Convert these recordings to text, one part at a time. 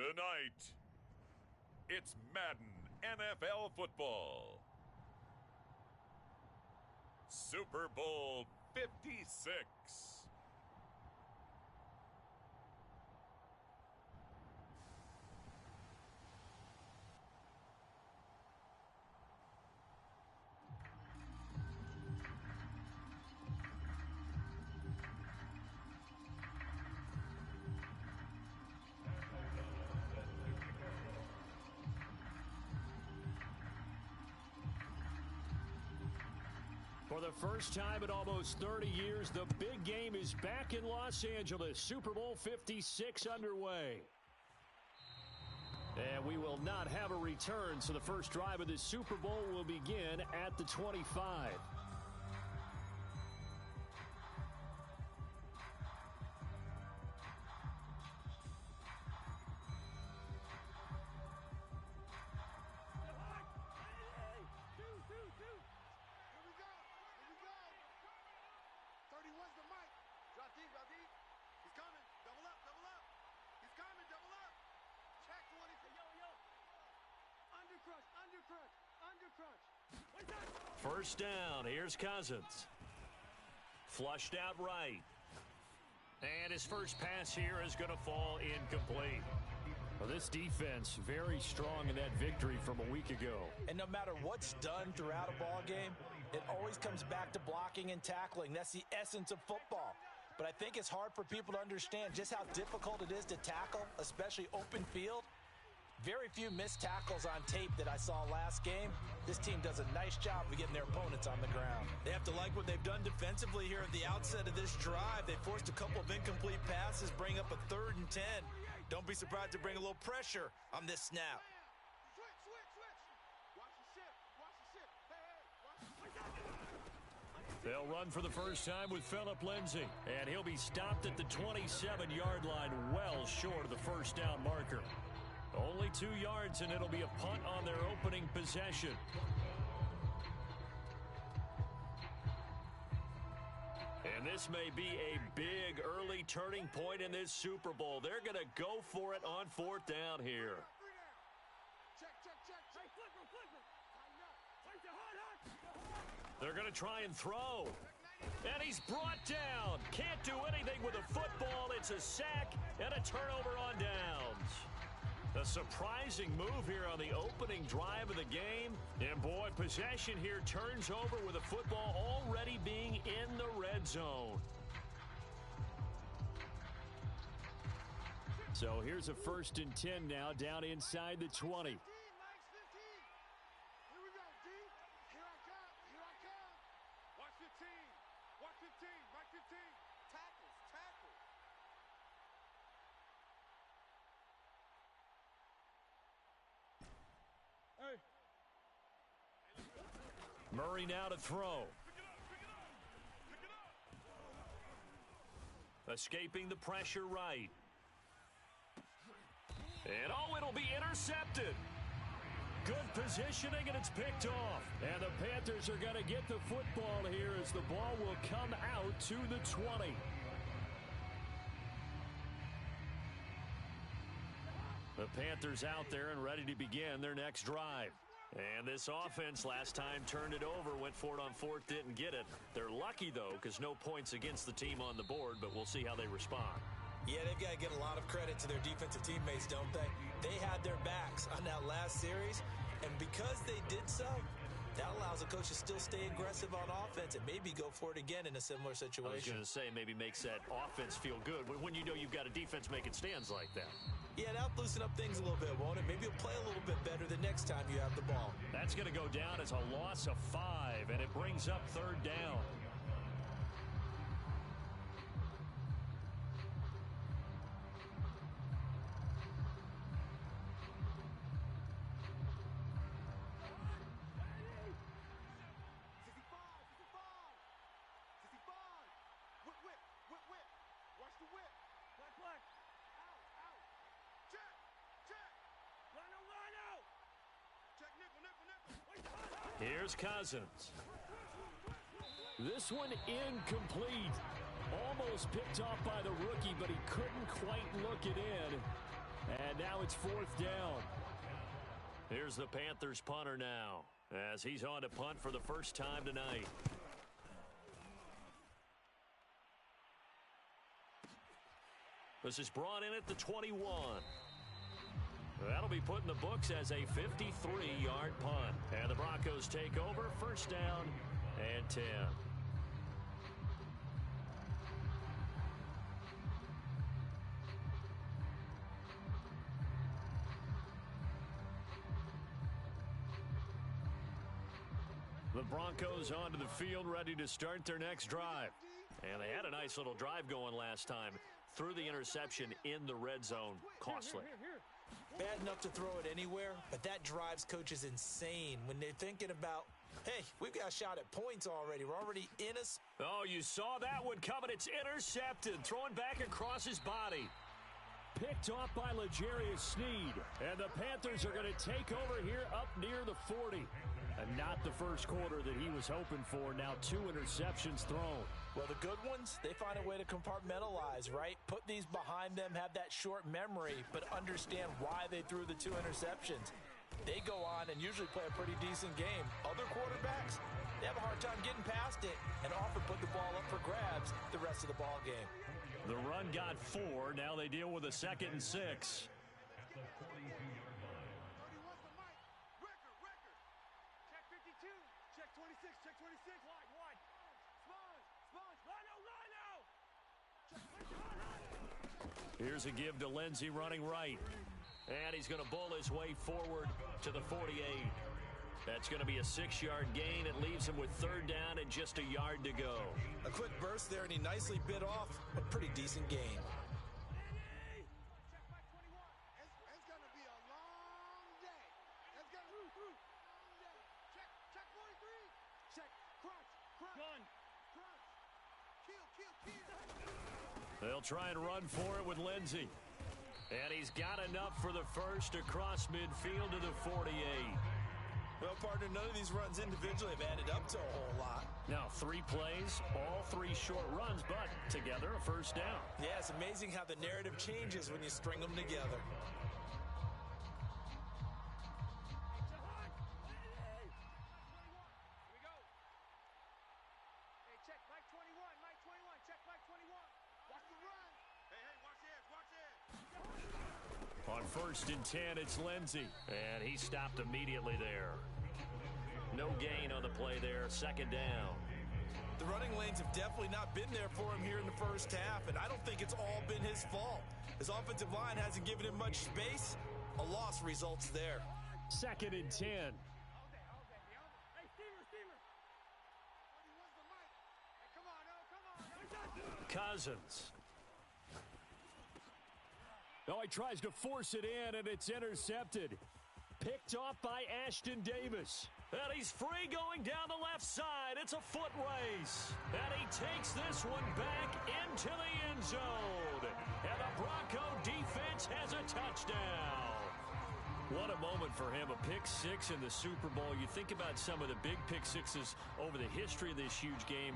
Tonight, it's Madden NFL football. Super Bowl 56. For the first time in almost 30 years, the big game is back in Los Angeles. Super Bowl 56 underway. And we will not have a return, so the first drive of the Super Bowl will begin at the 25. First down, here's Cousins. Flushed out right. And his first pass here is going to fall incomplete. Well, this defense very strong in that victory from a week ago. And no matter what's done throughout a ball game, it always comes back to blocking and tackling. That's the essence of football. But I think it's hard for people to understand just how difficult it is to tackle, especially open field. Very few missed tackles on tape that I saw last game. This team does a nice job of getting their opponents on the ground. They have to like what they've done defensively here at the outset of this drive. They forced a couple of incomplete passes, bring up a 3rd and 10. Don't be surprised to bring a little pressure on this snap. They'll run for the first time with Phillip Lindsay. And he'll be stopped at the 27-yard line, well short of the first down marker. Only 2 yards, and it'll be a punt on their opening possession. And this may be a big early turning point in this Super Bowl. They're going to go for it on 4th down here. They're going to try and throw. And he's brought down. Can't do anything with a football. It's a sack and a turnover on downs. A surprising move here on the opening drive of the game. And, boy, possession here turns over with the football already being in the red zone. So here's a 1st and 10 now down inside the 20. Murray now to throw. Escaping the pressure right. And, it'll be intercepted. Good positioning, and it's picked off. And the Panthers are going to get the football here as the ball will come out to the 20. The Panthers out there and ready to begin their next drive. And this offense last time turned it over, went for it on 4th, didn't get it. They're lucky, though, because no points against the team on the board, but we'll see how they respond. Yeah, they've got to get a lot of credit to their defensive teammates, don't they? They had their backs on that last series, and because they did so, that allows the coach to still stay aggressive on offense and maybe go for it again in a similar situation. I was going to say, maybe makes that offense feel good when you know you've got a defense making stands like that. Yeah, that'll loosen up things a little bit, won't it? Maybe you'll play a little bit better the next time you have the ball. That's going to go down as a loss of 5, and it brings up 3rd down. Here's Cousins. This one incomplete. Almost picked off by the rookie, but he couldn't quite look it in. And And now it's 4th down. Here's the Panthers punter now, as he's on to punt for the first time tonight. This is brought in at the 21. That'll be put in the books as a 53-yard punt. And the Broncos take over, first down and 10. The Broncos onto the field, ready to start their next drive. And they had a nice little drive going last time. Threw the interception in the red zone. Costly. Bad enough to throw it anywhere, but that drives coaches insane when they're thinking about, hey, we've got a shot at points already. We're already in a... Oh, you saw that one coming. It's intercepted. Throwing back across his body. Picked off by L'Jarius Sneed. And the Panthers are going to take over here up near the 40. And not the first quarter that he was hoping for. Now 2 interceptions thrown. Well, the good ones, they find a way to compartmentalize, right? Put these behind them, have that short memory, but understand why they threw the 2 interceptions. They go on and usually play a pretty decent game. Other quarterbacks, they have a hard time getting past it and often put the ball up for grabs the rest of the ball game. The run got 4. Now they deal with a 2nd and 6. Here's a give to Lindsey running right. And he's going to bull his way forward to the 48. That's going to be a 6-yard gain. It leaves him with 3rd down and just a yard to go. A quick burst there, and he nicely bit off a pretty decent gain. It's going to be a long day. It's going to be a long day. Check 43. Check. Crunch. Gun. Crunch. Kill. They'll try and run for it with Lindsey. And he's got enough for the first across midfield to the 48. Well, partner, none of these runs individually have added up to a whole lot. Now 3 plays, all 3 short runs, but together a first down. Yeah, it's amazing how the narrative changes when you string them together. On 1st and 10, it's Lindsey. And he stopped immediately there. No gain on the play there. 2nd down. The running lanes have definitely not been there for him here in the first half, and I don't think it's all been his fault. His offensive line hasn't given him much space. A loss results there. 2nd and 10. Cousins. Oh, he tries to force it in, and it's intercepted. Picked off by Ashton Davis. And he's free going down the left side. It's a foot race. And he takes this one back into the end zone. And the Bronco defense has a touchdown. What a moment for him. A pick 6 in the Super Bowl. You think about some of the big pick 6s over the history of this huge game.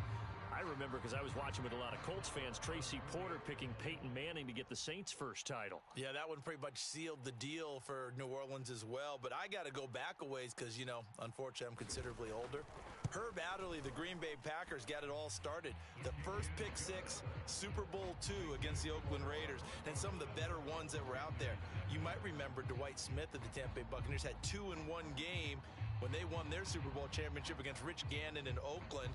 I remember because I was watching with a lot of Colts fans, Tracy Porter picking Peyton Manning to get the Saints' first title. Yeah, that one pretty much sealed the deal for New Orleans as well. But I got to go back a ways because, you know, unfortunately I'm considerably older. Herb Adderley, the Green Bay Packers, got it all started. The first pick 6, Super Bowl II against the Oakland Raiders, and some of the better ones that were out there. You might remember Dwight Smith of the Tampa Bay Buccaneers had 2 in one game when they won their Super Bowl championship against Rich Gannon in Oakland.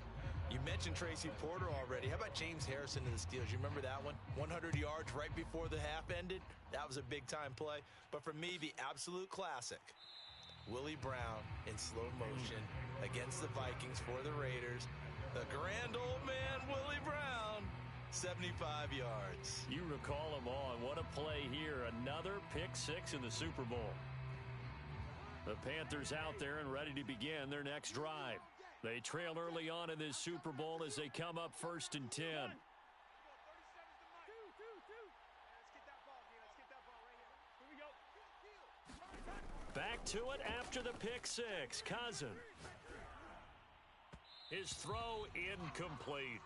You mentioned Tracy Porter already. How about James Harrison to the Steelers? You remember that one? 100 yards right before the half ended. That was a big-time play. But for me, the absolute classic, Willie Brown in slow motion against the Vikings for the Raiders. The grand old man, Willie Brown, 75 yards. You recall them all. What a play here. Another pick 6 in the Super Bowl. The Panthers out there and ready to begin their next drive. They trail early on in this Super Bowl as they come up 1st and 10. Back to it after the pick 6. Cousins. His throw incomplete.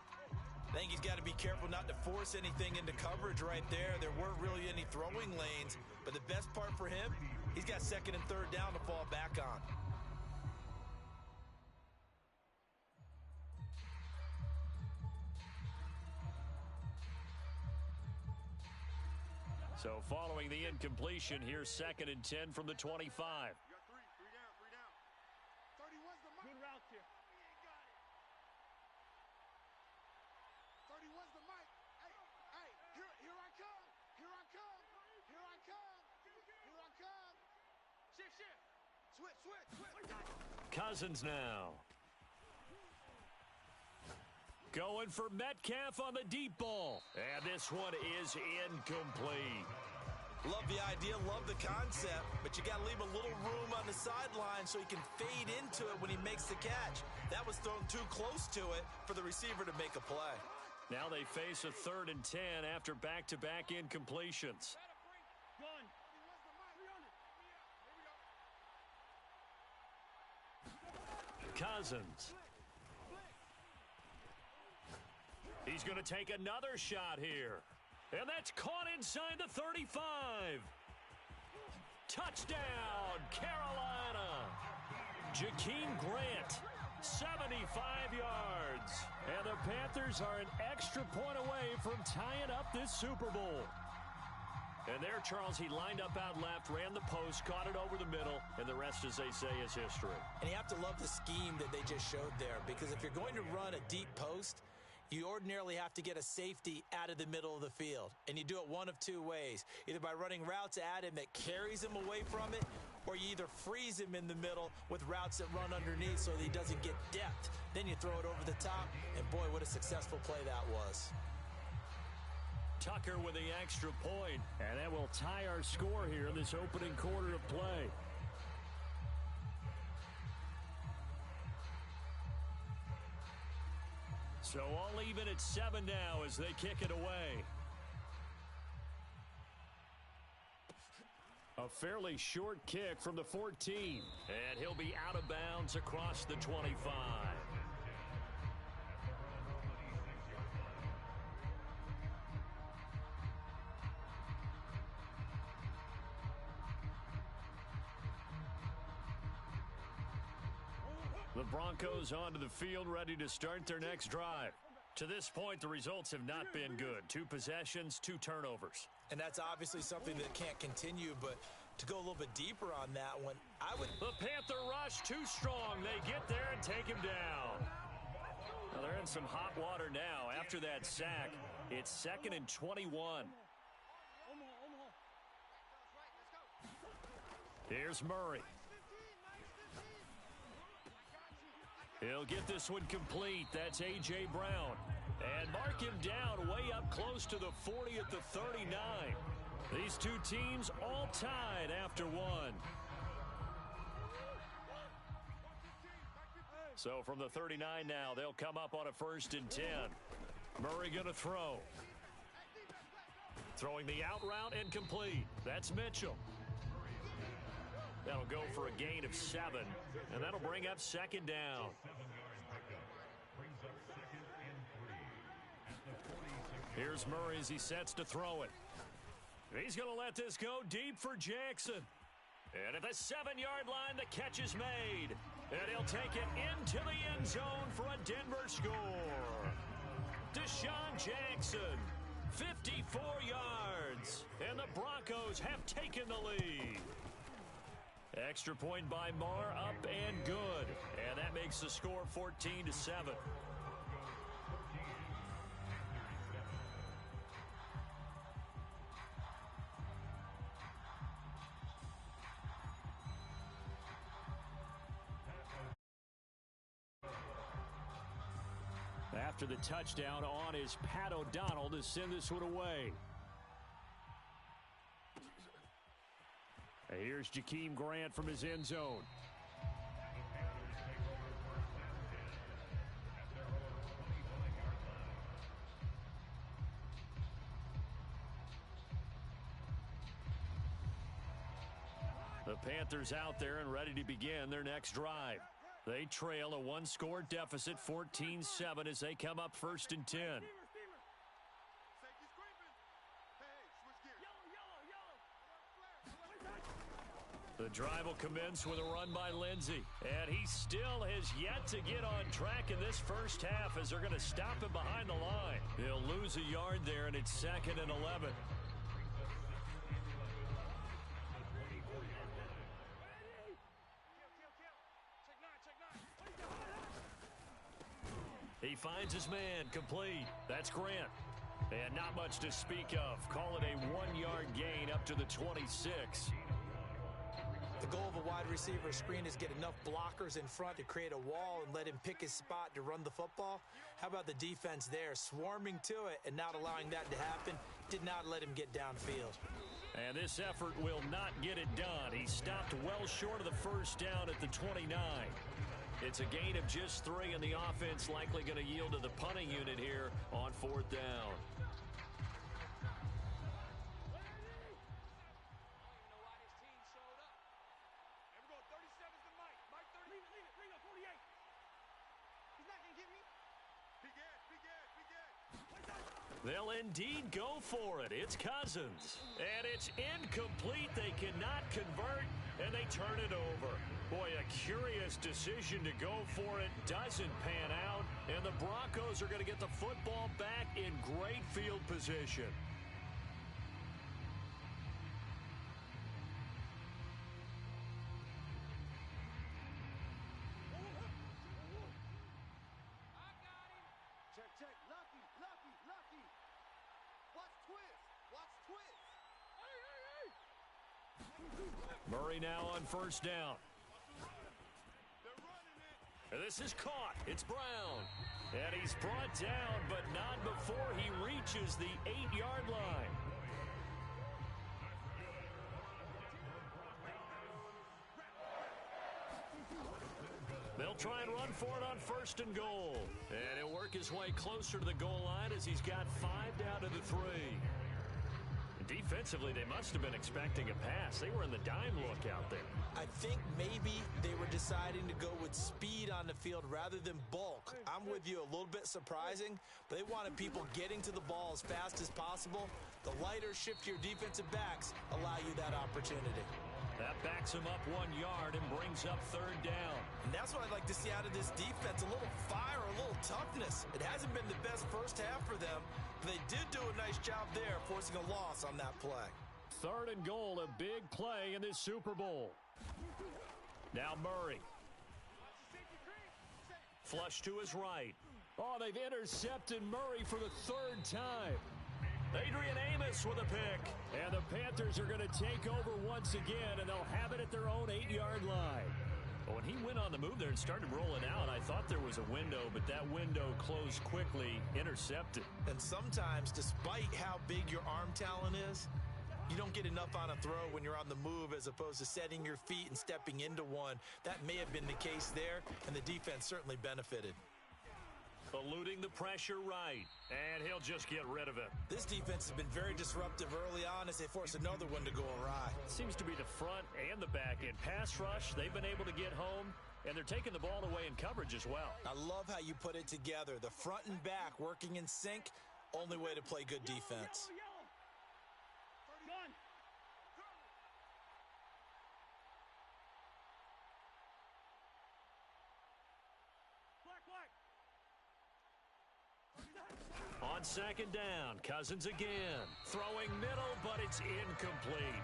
I think he's got to be careful not to force anything into coverage right there. There weren't really any throwing lanes, but the best part for him, he's got second and third down to fall back on. So following the incompletion, here's second and 10 from the 25. You got three down. 31's the mic. Good route here. 31's the mic. Hey, here I come. Shift. Switch. Cousins now. Going for Metcalf on the deep ball. And this one is incomplete. Love the idea, love the concept, but you got to leave a little room on the sideline so he can fade into it when he makes the catch. That was thrown too close to it for the receiver to make a play. Now they face a 3rd and 10 after back-to-back incompletions. Cousins. He's going to take another shot here. And that's caught inside the 35. Touchdown, Carolina. Jakeem Grant, 75 yards. And the Panthers are an extra point away from tying up this Super Bowl. And there, Charles, he lined up out left, ran the post, caught it over the middle, and the rest, as they say, is history. And you have to love the scheme that they just showed there, because if you're going to run a deep post, you ordinarily have to get a safety out of the middle of the field. And you do it one of two ways. Either by running routes at him that carries him away from it, or you either freeze him in the middle with routes that run underneath so that he doesn't get depth. Then you throw it over the top, and boy, what a successful play that was. Tucker with the extra point, and that will tie our score here in this opening quarter of play. So all even at 7 now as they kick it away. A fairly short kick from the 14, and he'll be out of bounds across the 25. The Broncos onto the field, ready to start their next drive. To this point, the results have not been good. 2 possessions, 2 turnovers. And that's obviously something that can't continue, but to go a little bit deeper on that one, I would... The Panther rush too strong. They get there and take him down. Now they're in some hot water now. After that sack, it's 2nd and 21. Here's Murray. He'll get this one complete. That's A.J. Brown. And mark him down way up close to the 40 at the 39. These two teams all tied after 1. So from the 39 now, they'll come up on a 1st and 10. Murray going to throw. Throwing the out route and complete. That's Mitchell. That'll go for a gain of 7, and that'll bring up 2nd down. Here's Murray as he sets to throw it. He's going to let this go deep for Jackson. And at the 7-yard line, the catch is made. And he'll take it into the end zone for a Denver score. Deshaun Jackson, 54 yards. And the Broncos have taken the lead. Extra point by Marr, up and good. And that makes the score 14-7. After the touchdown on is Pat O'Donnell to send this one away. Here's Jakeem Grant from his end zone. The Panthers out there and ready to begin their next drive. They trail a 1-score deficit, 14-7, as they come up 1st and 10. The drive will commence with a run by Lindsey. And he still has yet to get on track in this first half as they're going to stop him behind the line. He'll lose a yard there, and it's 2nd and 11. He finds his man, complete. That's Grant. And not much to speak of. Call it a 1-yard gain up to the 26. The goal of a wide receiver screen is get enough blockers in front to create a wall and let him pick his spot to run the football. How about the defense there, swarming to it and not allowing that to happen? Did not let him get downfield. And this effort will not get it done. He stopped well short of the first down at the 29. It's a gain of just 3, and the offense likely going to yield to the punting unit here on 4th down. They'll indeed go for it. It's Cousins. And it's incomplete. They cannot convert, and they turn it over. Boy, a curious decision to go for it. Doesn't pan out, and the Broncos are going to get the football back in great field position. Check. Lucky. Watch twist. Hey. Murray now on first down. And this is caught. It's Brown. And he's brought down, but not before he reaches the 8-yard line. They'll try and run for it on 1st and goal. And he'll work his way closer to the goal line as he's got 5 down to the 3. Defensively, they must have been expecting a pass. They were in the dime look out there. I think maybe they were deciding to go with speed on the field rather than bulk. I'm with you, a little bit surprising, but they wanted people getting to the ball as fast as possible. The lighter, shiftier defensive backs allow you that opportunity. That backs him up 1 yard and brings up 3rd down. And that's what I'd like to see out of this defense, a little fire, a little toughness. It hasn't been the best first half for them, but they did do a nice job there, forcing a loss on that play. 3rd and goal, a big play in this Super Bowl. Now Murray. Flush to his right. Oh, they've intercepted Murray for the 3rd time. Adrian Amos with a pick. And the Panthers are going to take over once again, and they'll have it at their own 8-yard line. But when he went on the move there and started rolling out, I thought there was a window, but that window closed quickly, intercepted. And sometimes, despite how big your arm talent is, you don't get enough on a throw when you're on the move as opposed to setting your feet and stepping into one. That may have been the case there, and the defense certainly benefited. Eluding the pressure right, and he'll just get rid of it. This defense has been very disruptive early on as they force another one to go awry. Seems to be the front and the back end. Pass rush, they've been able to get home, and they're taking the ball away in coverage as well. I love how you put it together. The front and back working in sync, only way to play good defense. On 2nd down, Cousins again. Throwing middle, but it's incomplete.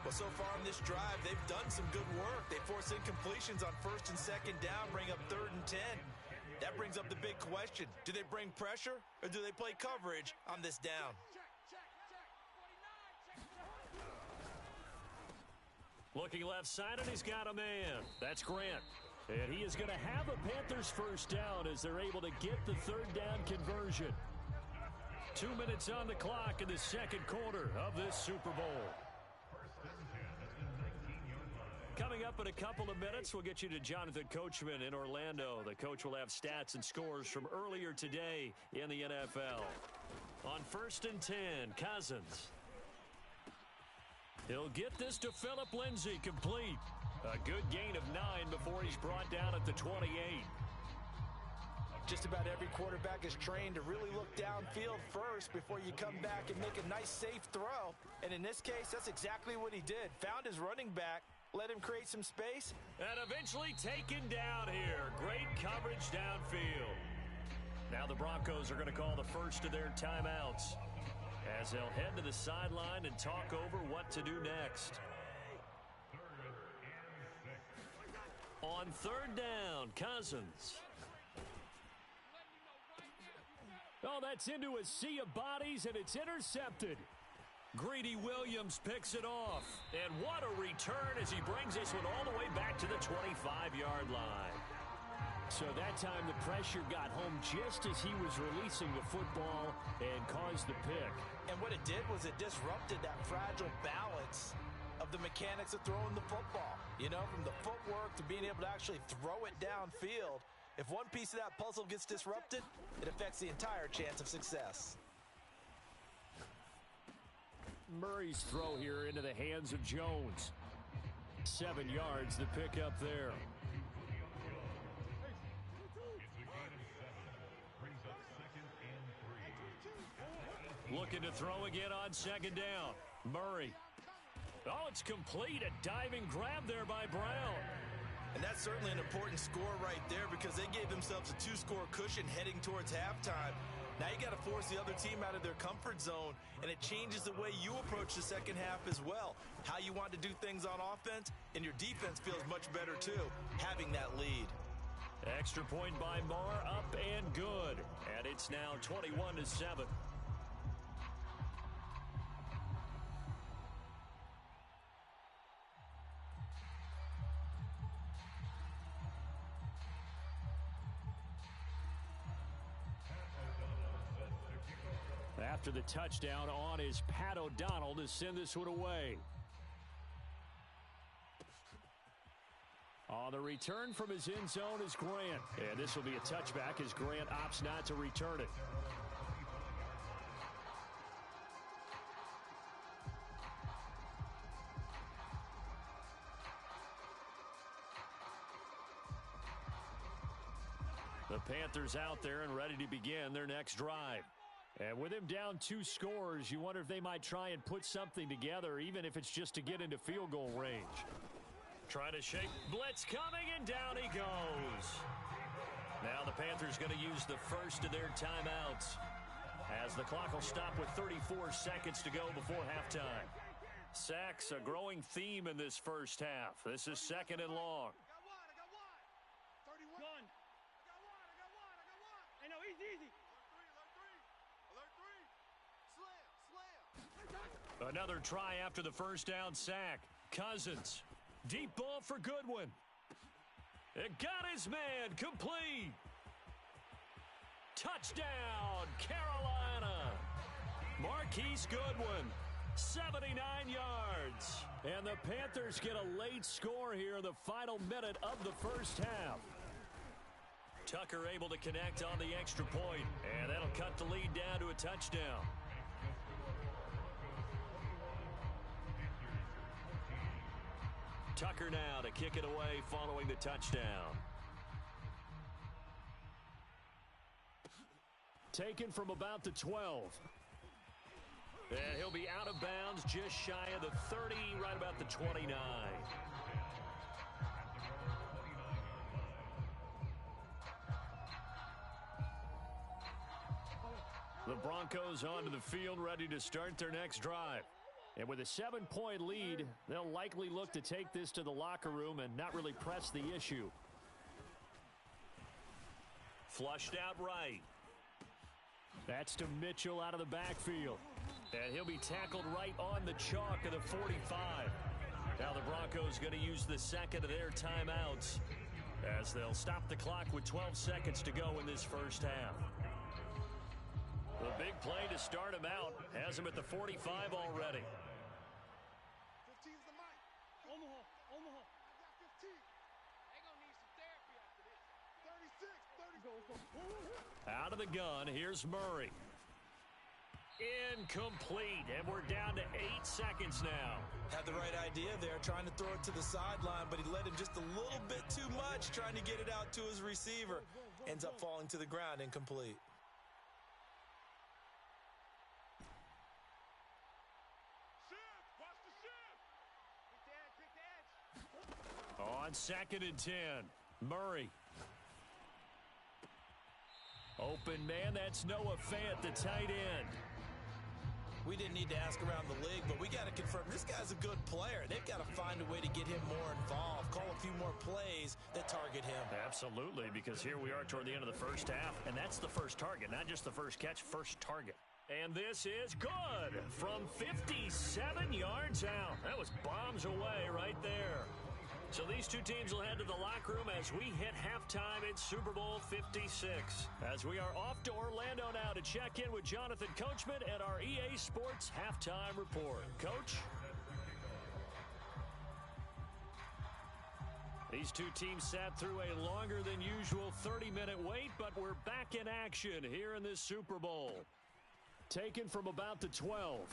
Well, so far in this drive, they've done some good work. They force incompletions on 1st and 2nd down, bring up 3rd and 10. That brings up the big question. Do they bring pressure, or do they play coverage on this down? Looking left side, and he's got a man. That's Grant. And he is going to have a Panthers first down as they're able to get the 3rd down conversion. 2 minutes on the clock in the 2nd quarter of this Super Bowl. Coming up in a couple of minutes, we'll get you to Jonathan Coachman in Orlando. The coach will have stats and scores from earlier today in the NFL. On 1st and 10, Cousins. He'll get this to Phillip Lindsay, complete. A good gain of 9 before he's brought down at the 28. Just about every quarterback is trained to really look downfield first before you come back and make a nice, safe throw. And in this case, that's exactly what he did. Found his running back, let him create some space. And eventually taken down here. Great coverage downfield. Now the Broncos are going to call the first of their timeouts as they'll head to the sideline and talk over what to do next. On third down, Cousins. Oh, that's into a sea of bodies, and it's intercepted. Greedy Williams picks it off. And what a return as he brings this one all the way back to the 25-yard line. So that time the pressure got home just as he was releasing the football and caused the pick. And what it did was it disrupted that fragile balance of the mechanics of throwing the football. You know, from the footwork to being able to actually throw it downfield. If one piece of that puzzle gets disrupted, it affects the entire chance of success. Murray's throw here into the hands of Jones. 7 yards, the pickup there. Looking to throw again on second down. Murray. Oh, it's complete. A diving grab there by Brown. And that's certainly an important score right there because they gave themselves a 2-score cushion heading towards halftime. Now you got to force the other team out of their comfort zone, and it changes the way you approach the second half as well. How you want to do things on offense, and your defense feels much better too, having that lead. Extra point by Marr, up and good. And it's now 21-7. After the touchdown on is Pat O'Donnell to send this one away. On the return from his end zone is Grant. And this will be a touchback as Grant opts not to return it. The Panthers out there and ready to begin their next drive. And with him down 2 scores, you wonder if they might try and put something together, even if it's just to get into field goal range. Trying to shake. Blitz coming, and down he goes. Now the Panthers going to use the first of their timeouts as the clock will stop with 34 seconds to go before halftime. Sacks, a growing theme in this first half. This is second and long. Another try after the first down sack. Cousins. Deep ball for Goodwin. It got his man. Complete. Touchdown, Carolina. Marquise Goodwin. 79 yards. And the Panthers get a late score here in the final minute of the first half. Tucker able to connect on the extra point. And that'll cut the lead down to a touchdown. Tucker now to kick it away following the touchdown. Taken from about the 12. And he'll be out of bounds just shy of the 30, right about the 29. The Broncos onto the field ready to start their next drive. And with a 7-point lead, they'll likely look to take this to the locker room and not really press the issue. Flushed out right. That's to Mitchell out of the backfield. And he'll be tackled right on the chalk of the 45. Now the Broncos going to use the second of their timeouts as they'll stop the clock with 12 seconds to go in this first half. The big play to start him out has him at the 45 already. 15's the mic. Omaha. I got 15. They gonna need some therapy after this. 36. Out of the gun, here's Murray. Incomplete, and we're down to 8 seconds now. Had the right idea there, trying to throw it to the sideline, but he let him just a little bit too much, trying to get it out to his receiver. Ends up falling to the ground, incomplete. On 2nd and 10, Murray. Open man, that's Noah Fant, the tight end. We didn't need to ask around the league, but we got to confirm this guy's a good player. They've got to find a way to get him more involved, call a few more plays that target him. Absolutely, because here we are toward the end of the first half, and that's the first target, not just the first catch, first target. And this is good from 57 yards out. That was bombs away right there. So these two teams will head to the locker room as we hit halftime in Super Bowl 56. As we are off to Orlando now to check in with Jonathan Coachman at our EA Sports Halftime Report. Coach? These two teams sat through a longer than usual 30-minute wait, but we're back in action here in this Super Bowl. Taken from about the 12.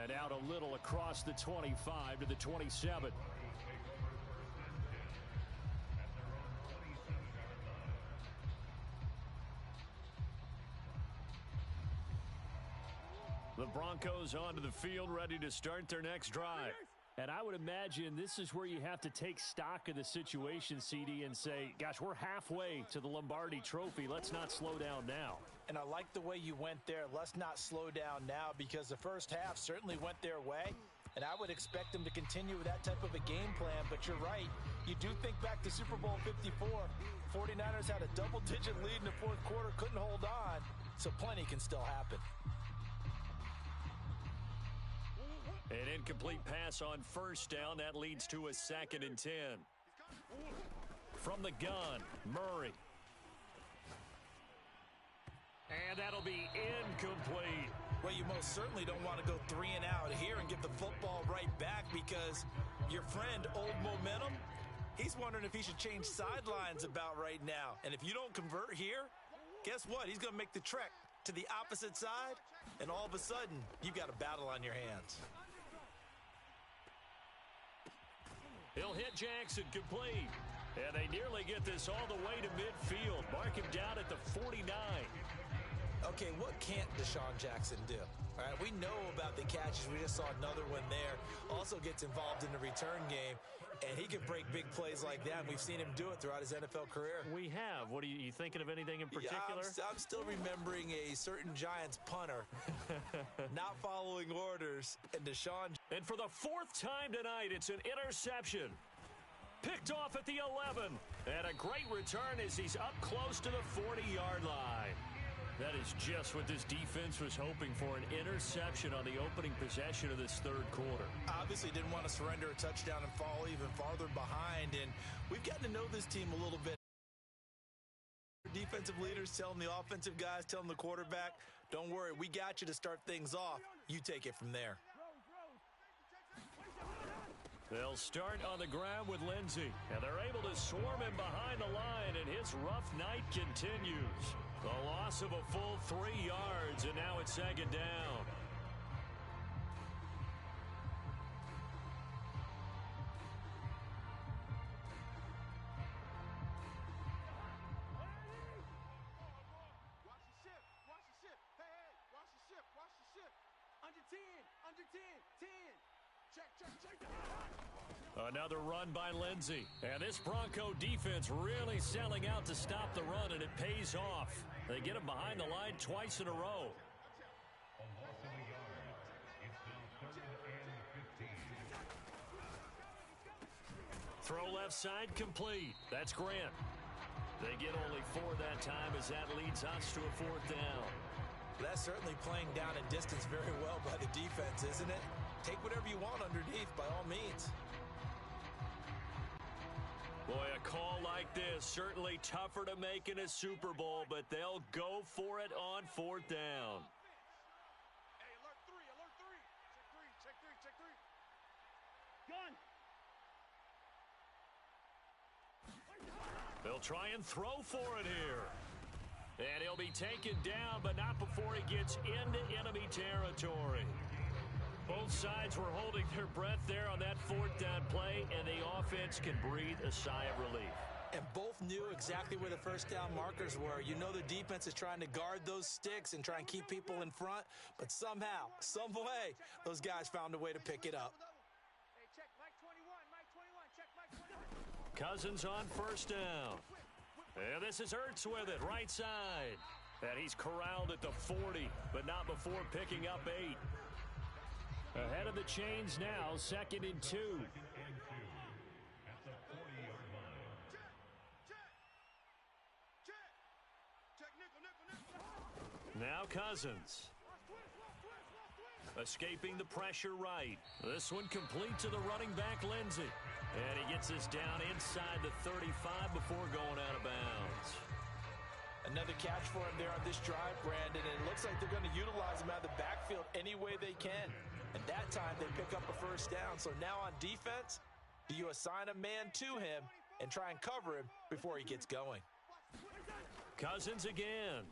And out a little across the 25 to the 27. The Broncos onto the field, ready to start their next drive. And I would imagine this is where you have to take stock of the situation, CD, and say, gosh, we're halfway to the Lombardi Trophy. Let's not slow down now. And I like the way you went there. Let's not slow down now, because the first half certainly went their way. And I would expect them to continue with that type of a game plan. But you're right. You do think back to Super Bowl 54. 49ers had a double-digit lead in the fourth quarter, couldn't hold on. So plenty can still happen. An incomplete pass on first down. That leads to a 2nd and 10. From the gun, Murray. And that'll be incomplete. Well, you most certainly don't want to go 3 and out here and give the football right back, because your friend, Old Momentum, he's wondering if he should change sidelines about right now. And if you don't convert here, guess what? He's going to make the trek to the opposite side, and all of a sudden, you've got a battle on your hands. He'll hit Jackson complete. And they nearly get this all the way to midfield. Mark him down at the 49. Okay, what can't Deshaun Jackson do? All right, we know about the catches. We just saw another one there. Also gets involved in the return game, and he can break big plays like that. And we've seen him do it throughout his NFL career. We have. What are you thinking of anything in particular? Yeah, I'm still remembering a certain Giants punter not following orders, and Deshaun. And for the 4th time tonight, it's an interception. Picked off at the 11. And a great return as he's up close to the 40-yard line. That is just what this defense was hoping for, an interception on the opening possession of this third quarter. Obviously didn't want to surrender a touchdown and fall even farther behind, and we've gotten to know this team a little bit. Defensive leaders telling the offensive guys, telling the quarterback, don't worry, we got you to start things off. You take it from there. They'll start on the ground with Lindsey, and they're able to swarm him behind the line, and his rough night continues. A loss of a full 3 yards, and now it's 2nd down. Watch the ship. Watch the ship. Hey, watch the ship. Watch the ship. Under 10. Under 10. 10. Check. Another run by Lindsey. And this Bronco defense really selling out to stop the run, and it pays off. They get him behind the line twice in a row. Throw left side complete. That's Grant. They get only 4 that time as that leads us to a 4th down. That's certainly playing down and distance very well by the defense, isn't it? Take whatever you want underneath by all means. Boy, a call like this, certainly tougher to make in a Super Bowl, but they'll go for it on 4th down. Hey, alert 3. Alert 3. Check 3. Gun. They'll try and throw for it here. And he'll be taken down, but not before he gets into enemy territory. Both sides were holding their breath there on that 4th down play, and the offense can breathe a sigh of relief. And both knew exactly where the first down markers were. You know the defense is trying to guard those sticks and try and keep people in front, but somehow, some way, those guys found a way to pick it up. Hey, check. Mike 21. Mike 21. Check. Cousins on first down. And this is Ertz with it, right side. And he's corralled at the 40, but not before picking up 8. Ahead of the chains now, 2nd and 2. Now Cousins. Escaping the pressure right. This one complete to the running back, Lindsey. And he gets this down inside the 35 before going out of bounds. Another catch for him there on this drive, Brandon, and it looks like they're going to utilize him out of the backfield any way they can. And that time they pick up a first down. So now on defense, do you assign a man to him and try and cover him before he gets going? Cousins again.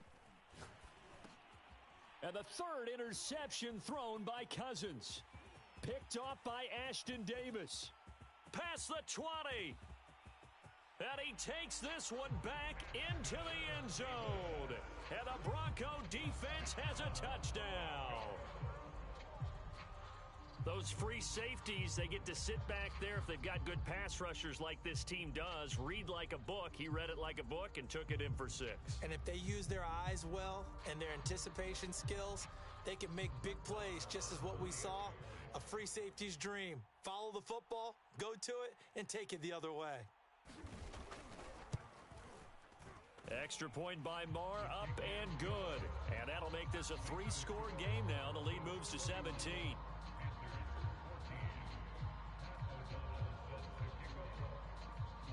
And the 3rd interception thrown by Cousins. Picked off by Ashton Davis. Past the 20. And he takes this one back into the end zone. And the Bronco defense has a touchdown. Those free safeties, they get to sit back there if they've got good pass rushers like this team does. Read like a book. He read it like a book and took it in for 6. And if they use their eyes well and their anticipation skills, they can make big plays, just as what we saw. A free safety's dream. Follow the football, go to it, and take it the other way. Extra point by Marr, up and good. And that'll make this a 3-score game now. The lead moves to 17.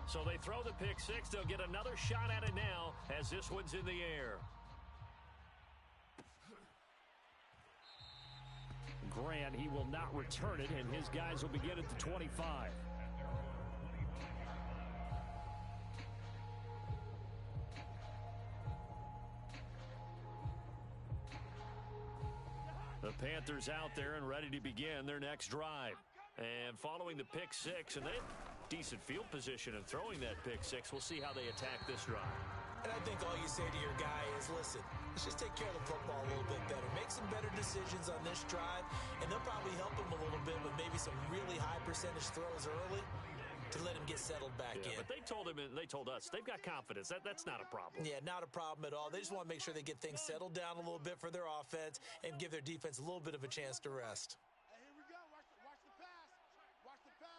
So they throw the pick 6. They'll get another shot at it now as this one's in the air. Grant, he will not return it, and his guys will begin at the 25. The Panthers out there and ready to begin their next drive. And following the pick 6, and they have decent field position in throwing that pick 6. We'll see how they attack this drive. And I think all you say to your guy is, listen, let's just take care of the football a little bit better. Make some better decisions on this drive, and they'll probably help him a little bit with maybe some really high percentage throws early to let him get settled back in. But they told him, and they told us, they've got confidence. That's not a problem. Yeah, not a problem at all. They just want to make sure they get things settled down a little bit for their offense and give their defense a little bit of a chance to rest. Hey, here we go. Watch the pass. Watch the pass.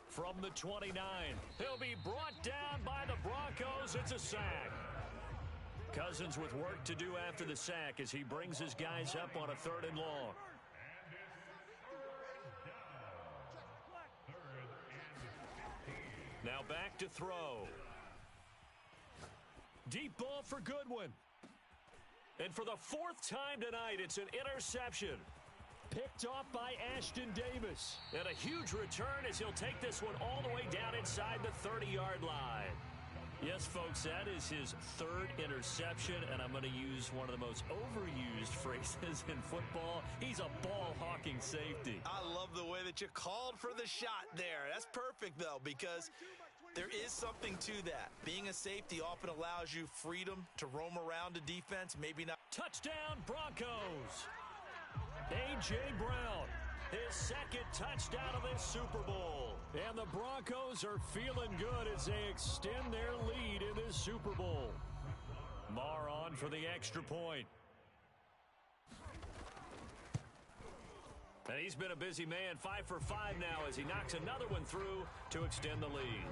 From the 29, he'll be brought down by the Broncos. It's a sack. Cousins with work to do after the sack as he brings his guys up on a 3rd and long. Now back to throw. Deep ball for Goodwin. And for the 4th time tonight, it's an interception. Picked off by Ashton Davis. And a huge return as he'll take this one all the way down inside the 30-yard line. Yes, folks, that is his 3rd interception, and I'm going to use one of the most overused phrases in football. He's a ball-hawking safety. I love the way that you called for the shot there. That's perfect, though, because there is something to that. Being a safety often allows you freedom to roam around a defense, maybe not. Touchdown, Broncos. A.J. Brown, his 2nd touchdown of this Super Bowl. And the Broncos are feeling good as they extend their lead in this Super Bowl. Marr on for the extra point. And he's been a busy man, 5 for 5 now as he knocks another one through to extend the lead.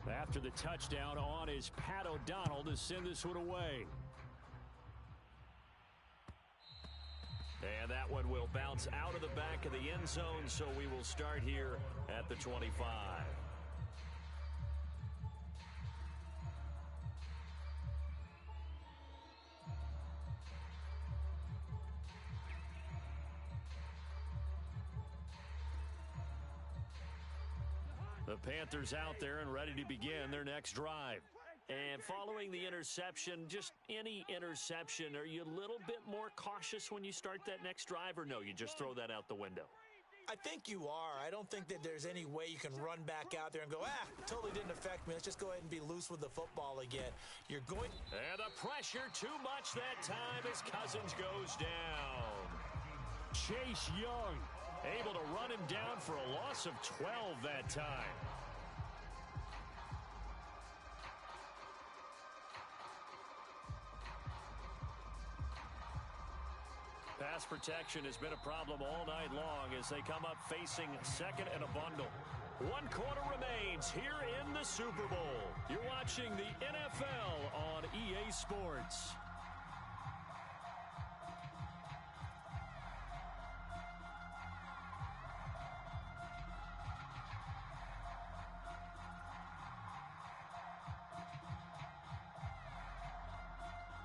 After the touchdown on is Pat O'Donnell to send this one away. And that one will bounce out of the back of the end zone, so we will start here at the 25. The Panthers out there and ready to begin their next drive. And following the interception, just any interception, are you a little bit more cautious when you start that next drive, or no, you just throw that out the window? I think you are. I don't think that there's any way you can run back out there and go, totally didn't affect me. Let's just go ahead and be loose with the football again. You're going... And the pressure too much that time as Cousins goes down. Chase Young able to run him down for a loss of 12 that time. Pass protection has been a problem all night long as they come up facing second and a bundle. 1 quarter remains here in the Super Bowl. You're watching the NFL on EA Sports.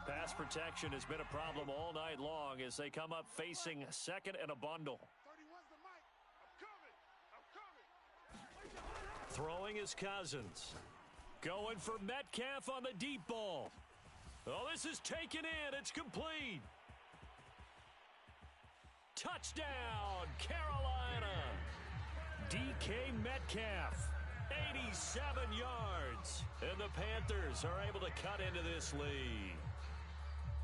Pass protection has been a problem all night long as they come up facing second and a bundle. 31's the mic. I'm coming. Throwing is Cousins. Going for Metcalf on the deep ball. Oh, this is taken in. It's complete. Touchdown, Carolina. DK Metcalf, 87 yards. And the Panthers are able to cut into this lead.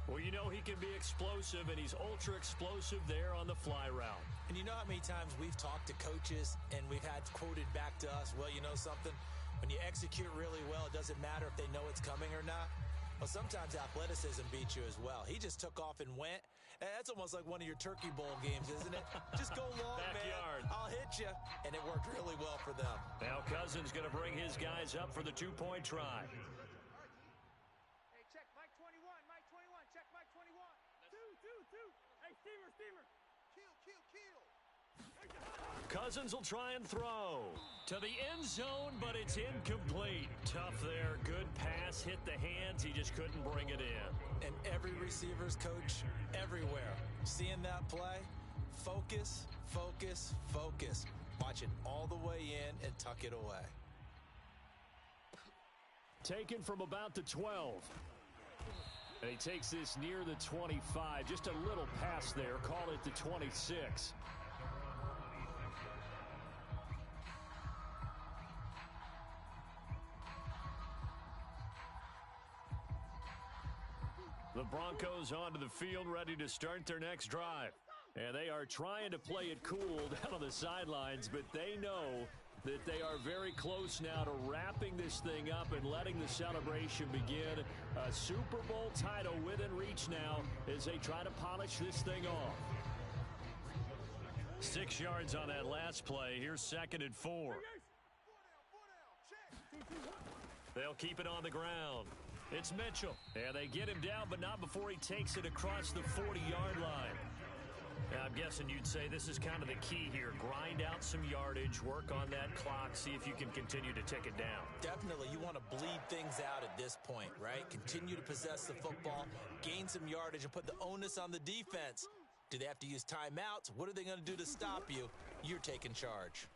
Well, you know he can be explosive, and he's ultra-explosive there on the fly route. And you know how many times we've talked to coaches and we've had quoted back to us, well, you know something? When you execute really well, it doesn't matter if they know it's coming or not. Well, sometimes athleticism beats you as well. He just took off and went. And that's almost like one of your Turkey Bowl games, isn't it? Just go long, Backyard. man. I'll hit you. And it worked really well for them. Now Cousins going to bring his guys up for the two-point try. Cousins will try and throw to the end zone, but it's incomplete. Tough there. Good pass. Hit the hands. He just couldn't bring it in. And every receiver's coach everywhere. Seeing that play, focus, focus, focus. Watch it all the way in and tuck it away. Taken from about the 12. And he takes this near the 25. Just a little pass there. Call it the 26. The Broncos onto the field, ready to start their next drive. And they are trying to play it cool down on the sidelines, but they know that they are very close now to wrapping this thing up and letting the celebration begin. A Super Bowl title within reach now as they try to polish this thing off. 6 yards on that last play. Here's 2nd and 4. They'll keep it on the ground. It's Mitchell. And they get him down, but not before he takes it across the 40-yard line. Now, I'm guessing you'd say this is kind of the key here. Grind out some yardage, work on that clock, see if you can continue to tick it down. Definitely. You want to bleed things out at this point, right? Continue to possess the football, gain some yardage, and put the onus on the defense. Do they have to use timeouts? What are they going to do to stop you? You're taking charge.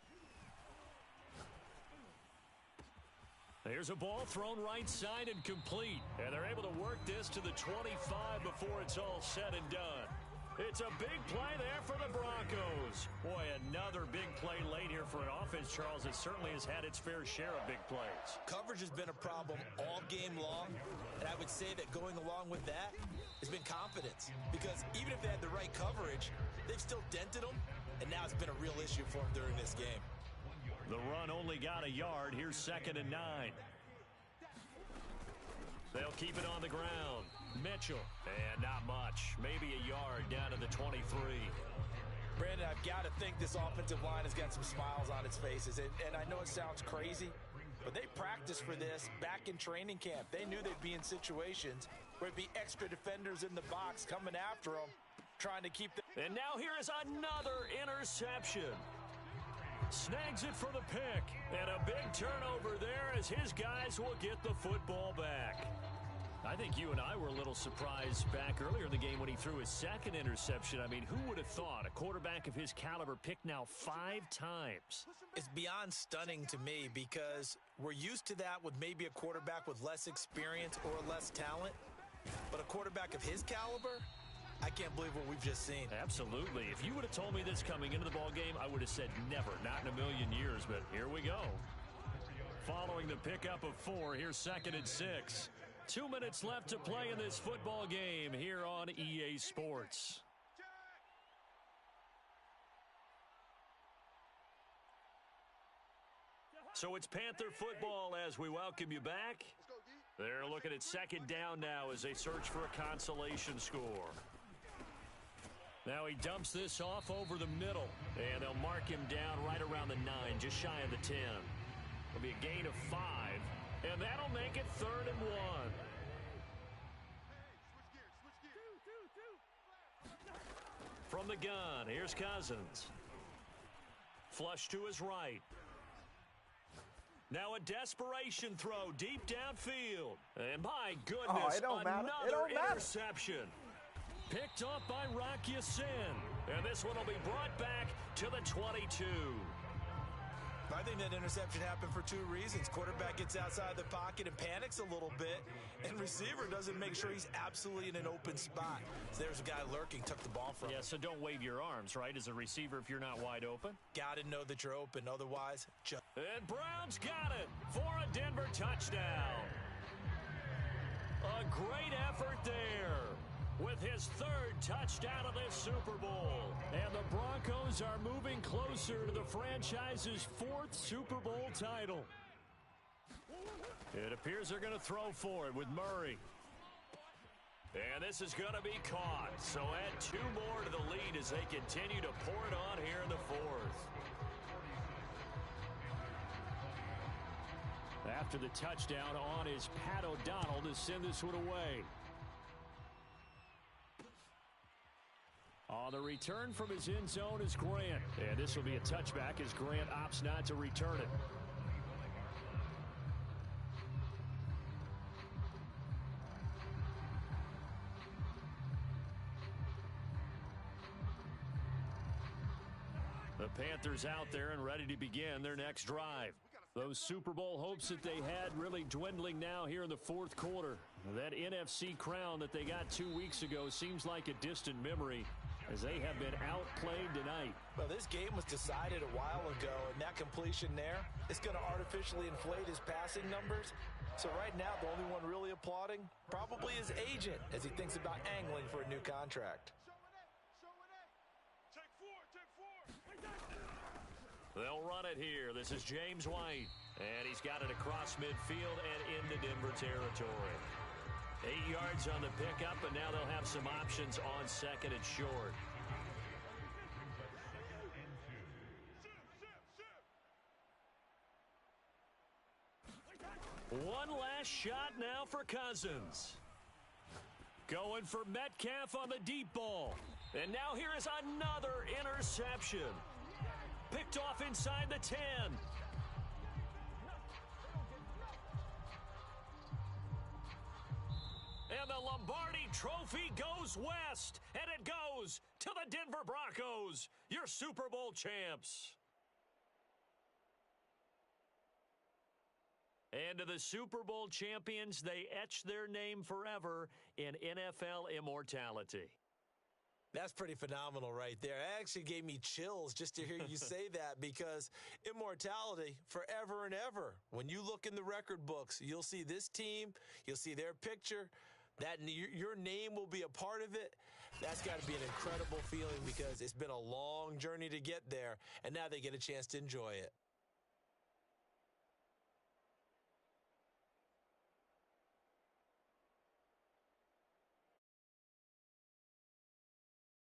There's a ball thrown right side and complete. And they're able to work this to the 25 before it's all said and done. It's a big play there for the Broncos. Boy, another big play late here for an offense, Charles, that certainly has had its fair share of big plays. Coverage has been a problem all game long, and I would say that going along with that has been confidence. Because even if they had the right coverage, they've still dented them, and now it's been a real issue for them during this game. The run only got a yard. Here's 2nd and 9. They'll keep it on the ground. Mitchell, and not much. Maybe a yard down to the 23. Brandon, I've got to think this offensive line has got some smiles on its faces. And I know it sounds crazy, but they practiced for this back in training camp. They knew they'd be in situations where it'd be extra defenders in the box coming after them, trying to keep them. And now here is another interception. Snags it for the pick. And a big turnover there as his guys will get the football back. I think you and I were a little surprised back earlier in the game when he threw his second interception. I mean, who would have thought a quarterback of his caliber picked now 5 times? It's beyond stunning to me because we're used to that with maybe a quarterback with less experience or less talent. But a quarterback of his caliber, I can't believe what we've just seen. Absolutely. If you would have told me this coming into the ball game, I would have said never, not in a million years, but here we go. Following the pickup of 4, here's 2nd and 6. 2 minutes left to play in this football game here on EA Sports. So it's Panther football as we welcome you back. They're looking at 2nd down now as they search for a consolation score. Now he dumps this off over the middle, and they'll mark him down right around the 9, just shy of the 10. It'll be a gain of 5, and that'll make it 3rd and 1. From the gun, here's Cousins. Flush to his right. Now a desperation throw deep downfield. And my goodness, another interception. Picked off by Rock Ya-Sin. And this one will be brought back to the 22. I think that interception happened for 2 reasons. Quarterback gets outside the pocket and panics a little bit, and receiver doesn't make sure he's absolutely in an open spot. So there's a guy lurking, took the ball from him. Yeah, so don't wave your arms, right, as a receiver if you're not wide open. Got to know that you're open, otherwise, just... And Brown's got it for a Denver touchdown. A great effort there with his 3rd touchdown of this Super Bowl. And the Broncos are moving closer to the franchise's 4th Super Bowl title. It appears they're going to throw for it with Murray. And this is going to be caught. So add 2 more to the lead as they continue to pour it on here in the 4th. After the touchdown on is Pat O'Donnell to send this one away. On the return from his end zone is Grant. And this will be a touchback as Grant opts not to return it. The Panthers out there and ready to begin their next drive. Those Super Bowl hopes that they had really dwindling now here in the 4th quarter. That NFC crown that they got 2 weeks ago seems like a distant memory, as they have been outplayed tonight. Well, this game was decided a while ago, and that completion there is going to artificially inflate his passing numbers. So right now, the only one really applauding probably his agent as he thinks about angling for a new contract. They'll run it here. This is James White, and he's got it across midfield and into Denver territory. 8 yards on the pickup, and now they'll have some options on 2nd and short. One last shot now for Cousins. Going for Metcalf on the deep ball. And now here is another interception. Picked off inside the 10. And the Lombardi Trophy goes west. And it goes to the Denver Broncos, your Super Bowl champs. And to the Super Bowl champions, they etch their name forever in NFL immortality. That's pretty phenomenal right there. It actually gave me chills just to hear you say that, because immortality forever and ever. When you look in the record books, you'll see this team, you'll see their picture, that your name will be a part of it. That's got to be an incredible feeling, because it's been a long journey to get there, and now they get a chance to enjoy it.